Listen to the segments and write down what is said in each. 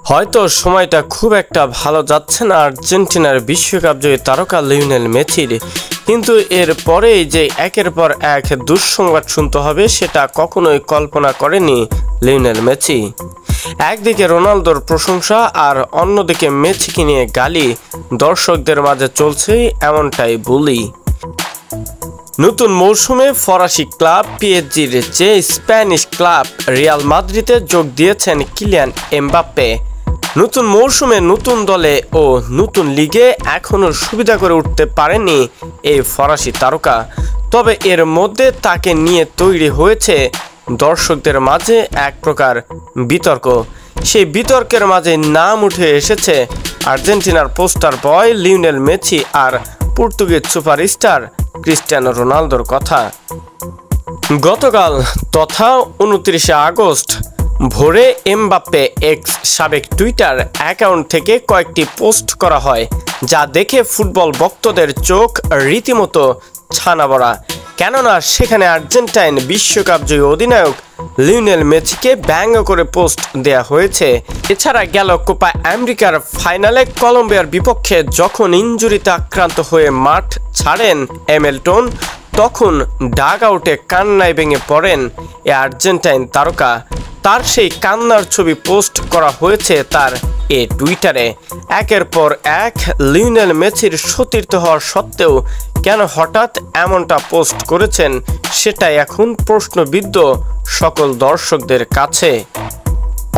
হয়তো সময়টা খুব একটা ভালো যাচ্ছে না আর্জেন্টিনার বিশ্বকাপ জয়ী তারকা লিওনেল মেসির, কিন্তু এর পরেই যে একের পর এক দুঃসংবাদ শুনতে হবে সেটা কখনোই কল্পনা করেনি লিওনেল মেসি। একদিকে রোনালদোর প্রশংসা আর অন্যদিকে মেসিকে নিয়ে গালি দর্শকদের মাঝে চলছে এমনটাই বলি। নতুন মৌসুমে ফরাসি ক্লাব পিএসজির চেয়ে স্প্যানিশ ক্লাব রিয়াল মাদ্রিদে যোগ দিয়েছেন কিলিয়ান এমবাপ্পে। নতুন মৌসুমে নতুন দলে ও নতুন লিগে এখনও সুবিধা করে উঠতে পারেনি এই ফরাসি তারকা, তবে এর মধ্যে তাকে নিয়ে তৈরি হয়েছে দর্শকদের মাঝে এক প্রকার বিতর্ক। সেই বিতর্কের মাঝে নাম উঠে এসেছে আর্জেন্টিনার পোস্টার বয় লিওনেল মেসি আর পর্তুগিজ সুপারস্টার ক্রিস্টিয়ানো রোনালদোর কথা। গতকাল তথা 29 আগস্ট ভোরে এমবাপ্পে এক্স সাবেক টুইটার অ্যাকাউন্ট থেকে কয়েকটি পোস্ট করা হয়, যা দেখে ফুটবল ভক্তদের চোখ রীতিমতো ছানা বড়া। কেননা সেখানে আর্জেন্টাইন বিশ্বকাপ জয়ী অধিনায়ক লিওনেল মেসিকে ব্যঙ্গ করে পোস্ট দেয়া হয়েছে। এছাড়া গেল কোপা আমেরিকার ফাইনালে কলম্বিয়ার বিপক্ষে যখন ইনজুরিতে আক্রান্ত হয়ে মাঠ ছাড়েন হ্যামিল্টন, তখন ডাগ আউটে কান্নায় ভেঙে পড়েন এ আর্জেন্টাইন তারকা। তার সেই কান্নার ছবি পোস্ট করা হয়েছে তার এ টুইটারে। একের পর এক লিওনেল মেসির সতীর্থ হওয়ার সত্ত্বেও কেন হঠাৎ এমনটা পোস্ট করেছেন সেটাই এখন প্রশ্নবিদ্ধ সকল দর্শকদের কাছে।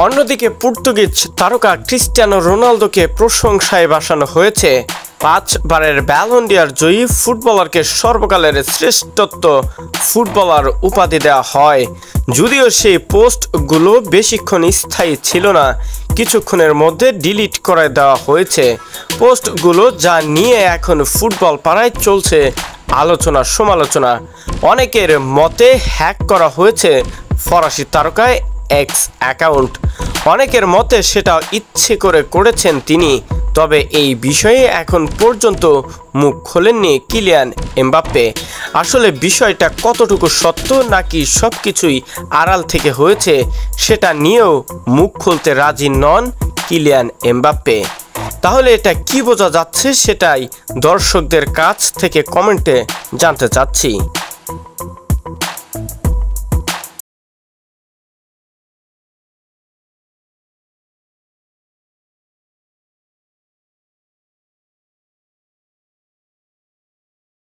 অন্যদিকে পর্তুগিজ তারকা ক্রিস্টিয়ানো রোনালদোকে প্রশংসায় ভাসানো হয়েছে। 5 বারের ব্যালন ডি'অর জয়ী ফুটবলারকে সর্বকালের শ্রেষ্ঠত্ব ফুটবলার উপাধি দেওয়া হয়। যদিও সেই পোস্টগুলো বেশিক্ষণ স্থায়ী ছিল না, কিছুক্ষণের মধ্যে ডিলিট করে দেওয়া হয়েছে পোস্টগুলো, যা নিয়ে এখন ফুটবল পাড়ায় চলছে আলোচনা সমালোচনা। অনেকের মতে হ্যাক করা হয়েছে ফরাসি তারকায় এক্স অ্যাকাউন্ট, অনেকের মতে সেটা ইচ্ছে করে করেছেন তিনি। তবে এই বিষয়ে এখন পর্যন্ত মুখ খোলেননি কিলিয়ান এমবাপ্পে। আসলে বিষয়টা কতটুকু সত্য নাকি সবকিছুই আড়াল থেকে হয়েছে সেটা নিয়েও মুখ খুলতে রাজি নন কিলিয়ান এমবাপ্পে। তাহলে এটা কি বোঝা যাচ্ছে সেটাই দর্শকদের কাছ থেকে কমেন্টে জানতে চাচ্ছি।